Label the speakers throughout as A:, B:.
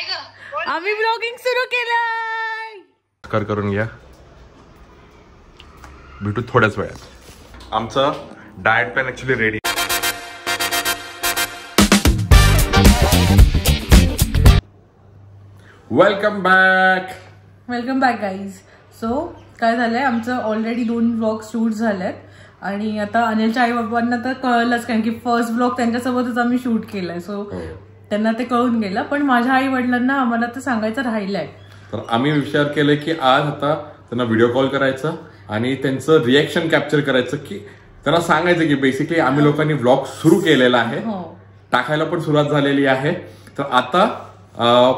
A: आम्ही ब्लॉगिंग सुरू केलंय.
B: करून घ्या, भेटू थोड्याच वेळात. आमचं diet plan actually ready. Welcome back
A: guys. So काय झालंय, आमचं ऑलरेडी 2 व्लॉग शूट झालेत आणि आता अनिलच्या आई बाबांना तर कळलंच, कारण की फर्स्ट व्लॉग त्यांच्यासोबतच आम्ही शूट केलाय. सो त्यांना ते कळून गेलं, पण माझ्या आई वडिलांना आम्हाला तर सांगायचं राहिलंय.
B: तर आम्ही विचार केलाय की आज आता त्यांना व्हिडिओ कॉल करायचा आणि त्यांचं रिएक्शन कॅप्चर करायचं, की त्यांना सांगायचं की बेसिकली आम्ही लोकांनी व्लॉग सुरू केलेला आहे, टाकायला पण सुरुवात झालेली आहे. तर आता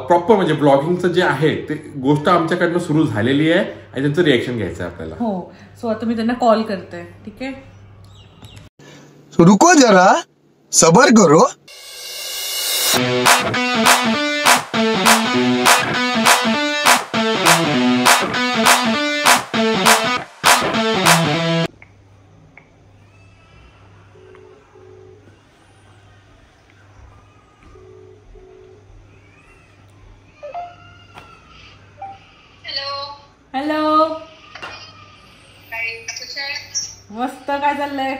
B: प्रॉपर म्हणजे ब्लॉगिंगचं जे आहे ते गोष्ट आमच्याकडनं सुरू झालेली आहे आणि त्यांचं रिएक्शन घ्यायचं आहे आपल्याला.
A: हो, सो आता मी त्यांना कॉल करते. ठीक आहे,
C: रुको जरा, सबर करो.
A: हॅलो. मस्त. काय चाललंय?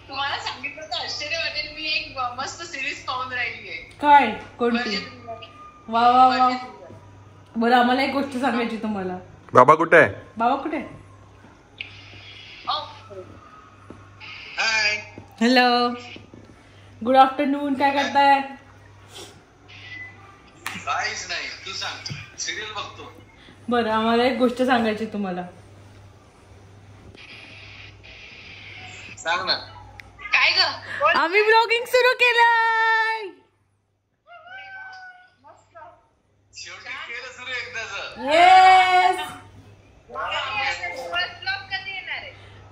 D: तुम्हाला सांगितलं तर आश्चर्य वाटेल, मी एक मस्त सिरीज पाहून राहिली आहे.
A: काय? कोणती? वा वा वा. बरं, आम्हाला एक गोष्ट सांगायची तुम्हाला.
B: बाबा कुठे आहे?
A: बाबा कुठे? Hello, good afternoon. काय करताय?
D: काहीच नाही, तू सांग. सिरियल बघतो.
A: बरं, आम्हाला एक गोष्ट सांगायची तुम्हाला.
D: सांग ना. काय ग?
A: आम्ही ब्लॉगिंग सुरू केलंय.
D: शेवटी केलं सुरू एकदाच.
A: येस,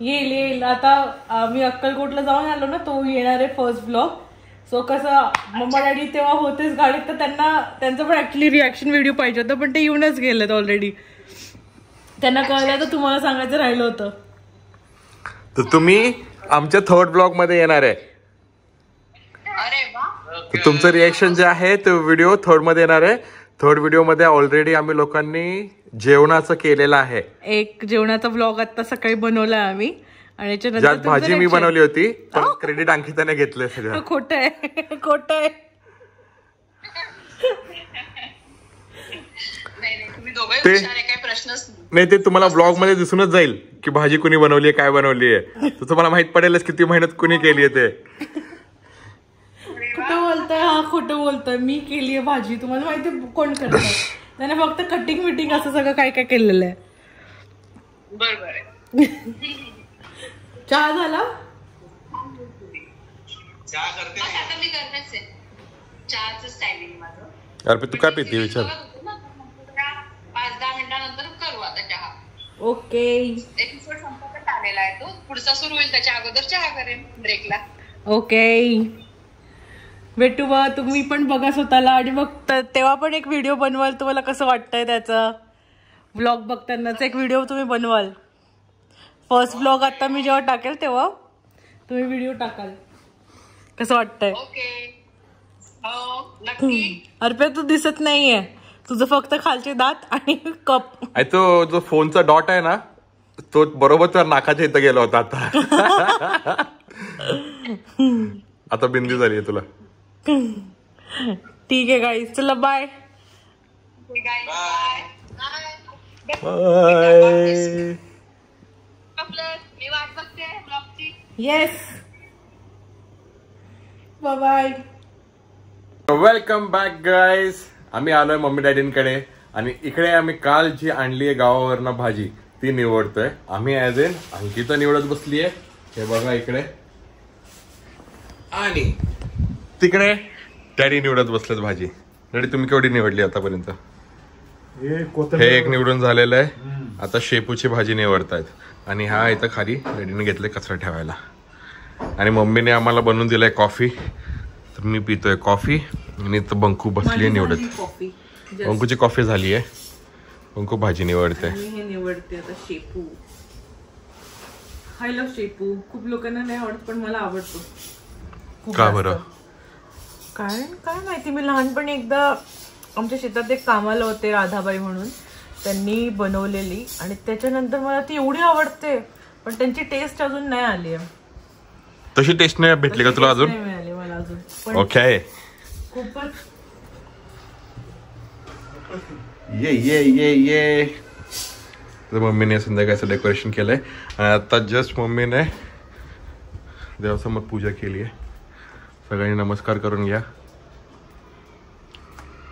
A: येईल. आता आम्ही अक्कलकोटला जाऊन आलो ना, तो येणार आहे फर्स्ट ब्लॉग. सो कसं मम्मा डॅडी तेव्हा होतेच गाडीत, तर त्यांचं पण ऍक्च्युली रिॲक्शन व्हिडिओ पाहिजे होतं, पण ते येऊनच गेलेत ऑलरेडी. त्यांना कळलं तर तुम्हाला सांगायचं राहिलं होतं.
B: तर तुम्ही आमच्या थर्ड ब्लॉग मध्ये येणार आहे.
D: अरे वा.
B: तुमचं रिएक्शन जे आहे ते व्हिडिओ थर्ड मध्ये येणार आहे. थर्ड व्हिडिओ मध्ये ऑलरेडी आम्ही लोकांनी जेवणाचं केलेलं आहे.
A: एक जेवणाचा ब्लॉग आता सकाळी बनवलाय आम्ही, आणि
B: ज्यात भाजी मी बनवली होती, पण क्रेडिट अंकिताने घेतलंय सगळं.
A: खोटं आहे, खोटं आहे.
B: नाही, ते तुम्हाला ब्लॉग मध्ये दिसूनच जाईल की भाजी कुणी बनवली, काय बनवली आहे. तर तुम्हाला माहित पडेलच किती मेहनत कुणी केली आहे ते.
A: खोटं बोलतोय, हा खोटं बोलतोय. मी केली आहे भाजी. तुम्हाला माहिती कोण करतं? त्याने फक्त कटिंग विटिंग असं सगळं काय काय केलेलं आहे.
D: बरोबर.
A: चहा झाला?
D: चहा करते. आता मी करतेच आहे चहाचं टायमिंग माझं.
B: अरे तू काय पिते विचार.
D: 5-10 मिनिटांनंतर करू आता चहा.
A: ओके.
D: एपिसोड संपत आलेला आहे, तो पुढचा सुरू होईल त्याच्या अगोदर चहा करेन ब्रेकला.
A: ओके, भेटू. बा तुम्ही पण बघा स्वतःला, आणि मग तेव्हा पण एक व्हिडिओ बनवाल. तुम्हाला कसं वाटतंय त्याचा व्लॉग बघतानाच एक व्हिडिओ तुम्ही बनवाल. फर्स्ट व्लॉग आता मी जेव्हा टाकेल तेव्हा तुम्ही व्हिडिओ टाकाल. कसं वाटतंय?
D: ओके, हो नक्की.
A: अर्पे, तू दिसत नाहीये, तुझं फक्त खालचे दात आणि कप.
B: तो जो फोनचा डॉट आहे ना, तो बरोबर त्या नाकाच्या इथं गेला होता. आता बिंदी झाली आहे तुला.
A: ठीक आहे गाईज, चला बाय.
B: बाय.
D: मी वाट बघते ब्लॉगची.
A: Yes, bye bye.
B: Welcome back guys. आम्ही आलोय मम्मी डॅडींकडे आणि इकडे आम्ही काल जी आणली आहे गावावरनं भाजी ती निवडतोय. आम्ही ऍज ए अंकिता निवडत बसलीये, हे बघा इकडे, आणि तिकडे डॅडी निवडत बसलेत भाजी. डॅडी तुम्ही केवढी निवडली आतापर्यंत? हे एक निवडून झालेलं आहे. आता शेपूची भाजी निवडतायत आणि हा इथं खाली डॅडीने घेतलंय कचरा ठेवायला. आणि मम्मीने आम्हाला बनवून दिलाय कॉफी, तर मी पितोय कॉफी. आणि इथं बंकू बसली निवडत. बंकूची कॉफी झाली आहे, बंकू भाजी निवडते.
A: हे निवडते आता शेपू. आय लव्ह शेपू. खूप लोकांना नाही आवडत पण मला आवडतो. खूप
B: का
A: जास्त.
B: बरं?
A: काय माहिती, मी लहानपणी एकदा आमच्या शेतात एक कामाला होते राधाबाई म्हणून, त्यांनी बनवलेली आणि त्याच्यानंतर मला ती एवढी आवडते, पण त्यांची टेस्ट अजून नाही आली आहे.
B: तशी टेस्ट नाही भेटली का तुला अजून?
A: नाही मिळाली मला अजून, पण
B: ओके.
A: खूपच.
B: ये तर मम्मीने संध्याकाळचं डेकोरेशन केलंय आणि आता जस्ट मम्मीने देवासमोर पूजा केली आहे. सगळ्यांनी नमस्कार करून घ्या.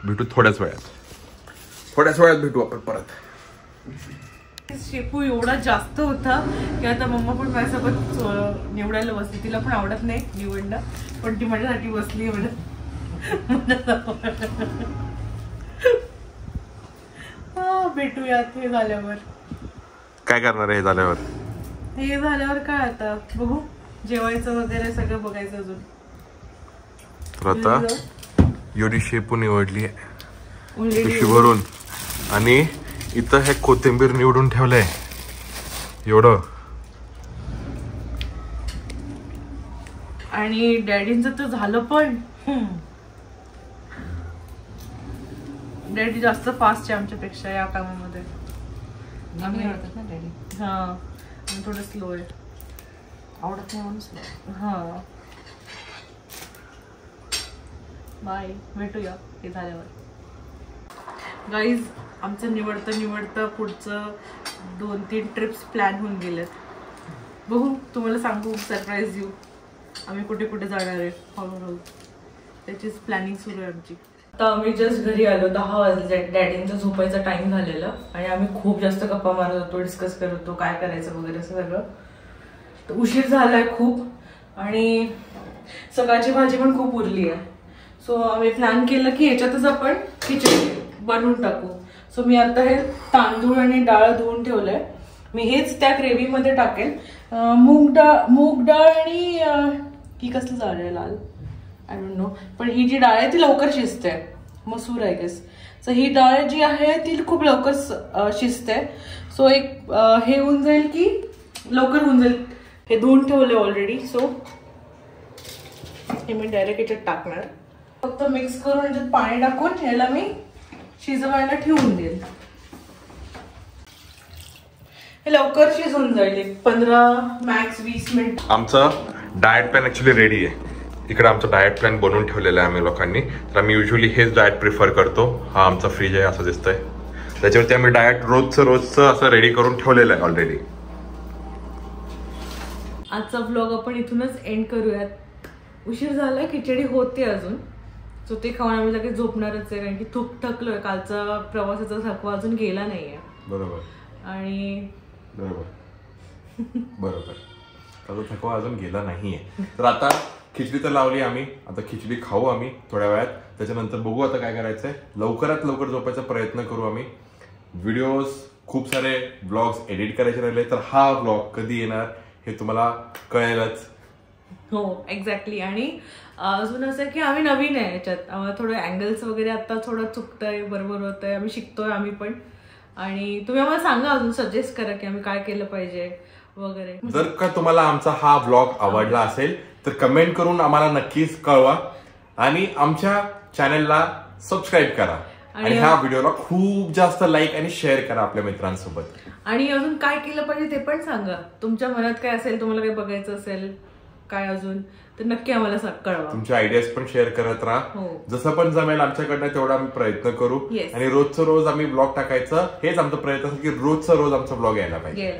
B: भेटू थोड्याच वेळात भेटू आपण परत.
A: शेपू एवढा जास्त होता की आता मम्मा पण माझ्यासोबत निवडायला बसली. तिला पण आवडत नाही निवडणं, पण ती माझ्यासाठी बसली एवढं. भेटूयात हे झाल्यावर.
B: काय करणार आहे हे झाल्यावर?
A: हे झाल्यावर काय आता बघू, जेवायचं वगैरे सगळं बघायचं अजून.
B: तर आता एवढी शेपू निवडली आहे
A: Already
B: भरून, आणि इथं हे कोथिंबीर निवडून ठेवलंय एवढं.
A: आणि डॅडींचं तर झालं पण. डॅडी जास्त फास्ट आहे आमच्यापेक्षा या कामामध्ये. आम्ही आवडतात ना डॅडी. हा, आम्ही थोडं स्लो आहे. आवडत नाही म्हणून स्लो. हा, बाय, भेटूया हे झाल्यावर. गाईज, आमचं निवडतं पुढचं 2-3 ट्रिप्स प्लॅन होऊन गेलेत. बघू, तुम्हाला सांगू, सरप्राईज देऊ आम्ही कुठे कुठे जाणार आहे हळूहळू. त्याचीच प्लॅनिंग सुरू आहे आमची. आता आम्ही जस्ट घरी आलो, 10 वाजले. डॅडींचा झोपायचा टाइम झालेला आणि आम्ही खूप जास्त गप्पा मारत होतो, डिस्कस करत होतो काय करायचं वगैरे असं सगळं. तर उशीर झालाय खूप आणि सकाळची भाजी पण खूप उरली आहे. सो आम्ही प्लॅन केलं की याच्यातच आपण खिचडी बनवून टाकू. सो मी आता हे तांदूळ आणि डाळ धुवून ठेवलंय. मी हेच त्या ग्रेव्हीमध्ये टाकेल. मूग डाळ आणि ही कसली डाळ आहे, लाल, आय डोंट नो, पण ही जी डाळ आहे ती लवकर शिजते. मसूर आय गेस. सो ही डाळ जी आहे ती खूप लवकर शिजते. सो एक हे होऊन जाईल की लवकर होऊन जाईल. हे धुवून ठेवले ऑलरेडी. सो हे मी डायरेक्ट याच्यात टाकणार. फक्त मिक्स करून याच्यात पाणी टाकून याला मी शिजवायला ठेवून देईल. हे लवकर शिजून जाईल, 15 मॅक्स 20 मिनिट.
B: आमचं डाएट प्लॅन ऍक्च्युली रेडी आहे. इकडे आमचं डाएट प्लॅन बनवून ठेवलेलं आहे आम्ही लोकांनी. तर आम्ही युजली हेच डाएट प्रिफर करतो. हा आमचा फ्रीज आहे असं दिसतंय. त्याच्यावरती आम्ही डाएट रोजचं असं रेडी करून ठेवलेलं आहे ऑलरेडी.
A: आजचा व्लॉग आपण इथूनच एंड करूयात. उशीर झालाय, खिचडी होते अजून. सो ते खाऊन आम्ही लगेच झोपणारच आहे, कारण की खूप थकलोय. कालचा प्रवासाचा थकवा अजून गेला नाहीये.
B: बरोबर.
A: आणि
B: बरोबर, त्याचा थकवा अजून गेला नाहीये. तर आता खिचडी तर लावली आम्ही. आता खिचडी खाऊ आम्ही थोड्या वेळात. त्याच्यानंतर बघू आता काय करायचंय. लवकरात लवकर झोपायचा प्रयत्न करू आम्ही. व्हिडिओज खूप सारे ब्लॉग्स एडिट करायचे राहिले, तर हा ब्लॉग कधी येणार हे तुम्हाला कळेलच.
A: हो, एक्झॅक्टली. आणि अजून असं की आम्ही नवीन आहे याच्यात. आम्हाला थोडं अँगल्स वगैरे आता थोडं चुकतंय, बरोबर होतंय. आम्ही शिकतोय आम्ही पण. आणि तुम्ही आम्हाला सांगा, अजून सजेस्ट करा की आम्ही काय केलं पाहिजे वगैरे.
B: जर का तुम्हाला आमचा हा ब्लॉग आवडला असेल तर कमेंट करून आम्हाला नक्कीच कळवा आणि आमच्या चॅनलला सबस्क्राईब करा आणि ह्या व्हिडिओला खूप जास्त लाईक आणि शेअर करा आपल्या मित्रांसोबत.
A: आणि अजून काय केलं पाहिजे ते पण सांगा. तुमच्या मनात काय असेल, तुम्हाला काही बघायचं असेल काय अजून, तर नक्की आम्हाला कळवा.
B: तुमचे आयडियाज पण शेअर करत राहा. जसं पण जमेल आमच्याकडनं तेवढा आम्ही प्रयत्न करू. आणि रोजचं रोज आम्ही ब्लॉग टाकायचं हेच आमचा प्रयत्न असेल की रोजचं रोज आमचा ब्लॉग यायला पाहिजे.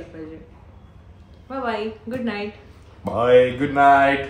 A: Bye bye, good night.
B: Bye, good night.